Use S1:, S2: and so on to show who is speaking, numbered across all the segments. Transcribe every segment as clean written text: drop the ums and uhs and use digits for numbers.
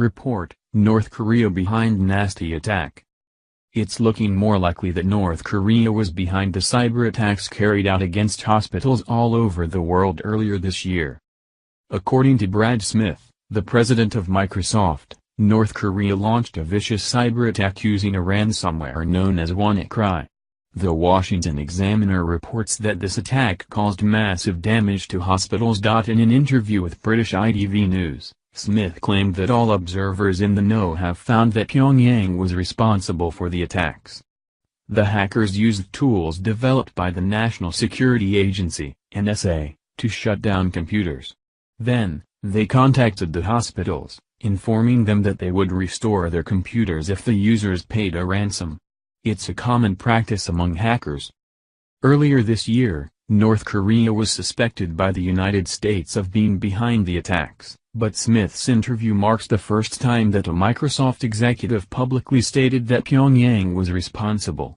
S1: Report: North Korea behind nasty attack. It's looking more likely that North Korea was behind the cyber attacks carried out against hospitals all over the world earlier this year. According to Brad Smith, the president of Microsoft, North Korea launched a vicious cyber attack using a ransomware known as WannaCry. The Washington Examiner reports that this attack caused massive damage to hospitals. In an interview with British ITV News, Smith claimed that all observers in the know have found that Pyongyang was responsible for the attacks. The hackers used tools developed by the National Security Agency, NSA, to shut down computers. Then, they contacted the hospitals, informing them that they would restore their computers if the users paid a ransom. It's a common practice among hackers. Earlier this year, North Korea was suspected by the United States of being behind the attacks, but Smith's interview marks the first time that a Microsoft executive publicly stated that Pyongyang was responsible.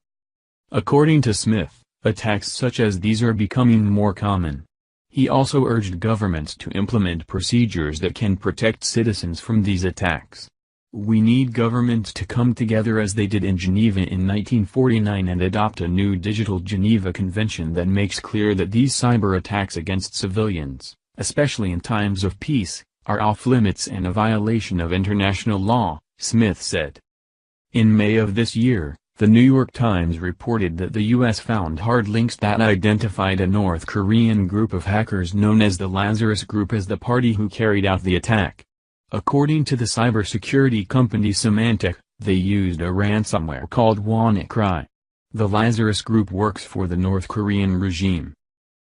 S1: According to Smith, attacks such as these are becoming more common. He also urged governments to implement procedures that can protect citizens from these attacks. We need governments to come together as they did in Geneva in 1949 and adopt a new Digital Geneva Convention that makes clear that these cyber attacks against civilians, especially in times of peace, are off limits and a violation of international law, Smith said. In May of this year, The New York Times reported that the U.S. found hard links that identified a North Korean group of hackers known as the Lazarus Group as the party who carried out the attack. According to the cybersecurity company Symantec, they used a ransomware called WannaCry. The Lazarus Group works for the North Korean regime.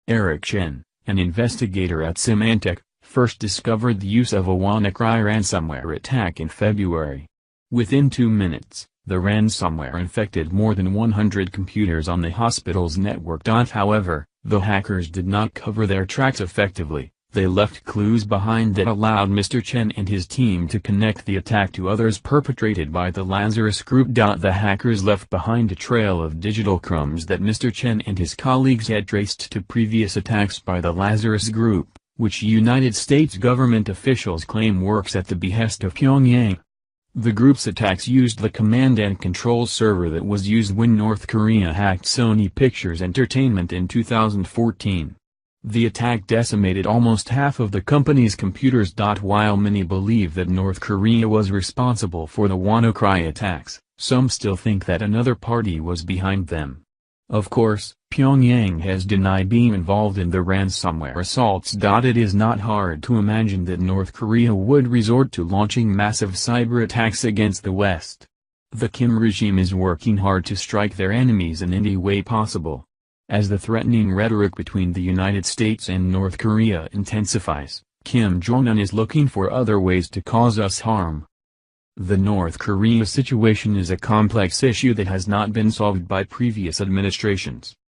S1: Eric Chen, an investigator at Symantec, first discovered the use of a WannaCry ransomware attack in February. Within 2 minutes, the ransomware infected more than 100 computers on the hospital's network. However, the hackers did not cover their tracks effectively. They left clues behind that allowed Mr. Chen and his team to connect the attack to others perpetrated by the Lazarus Group. The hackers left behind a trail of digital crumbs that Mr. Chen and his colleagues had traced to previous attacks by the Lazarus Group, which United States government officials claim works at the behest of Pyongyang. The group's attacks used the command and control server that was used when North Korea hacked Sony Pictures Entertainment in 2014. The attack decimated almost half of the company's computers. While many believe that North Korea was responsible for the WannaCry attacks, some still think that another party was behind them. Of course, Pyongyang has denied being involved in the ransomware assaults. It is not hard to imagine that North Korea would resort to launching massive cyber attacks against the West. The Kim regime is working hard to strike their enemies in any way possible. As the threatening rhetoric between the United States and North Korea intensifies, Kim Jong-un is looking for other ways to cause us harm. The North Korea situation is a complex issue that has not been solved by previous administrations.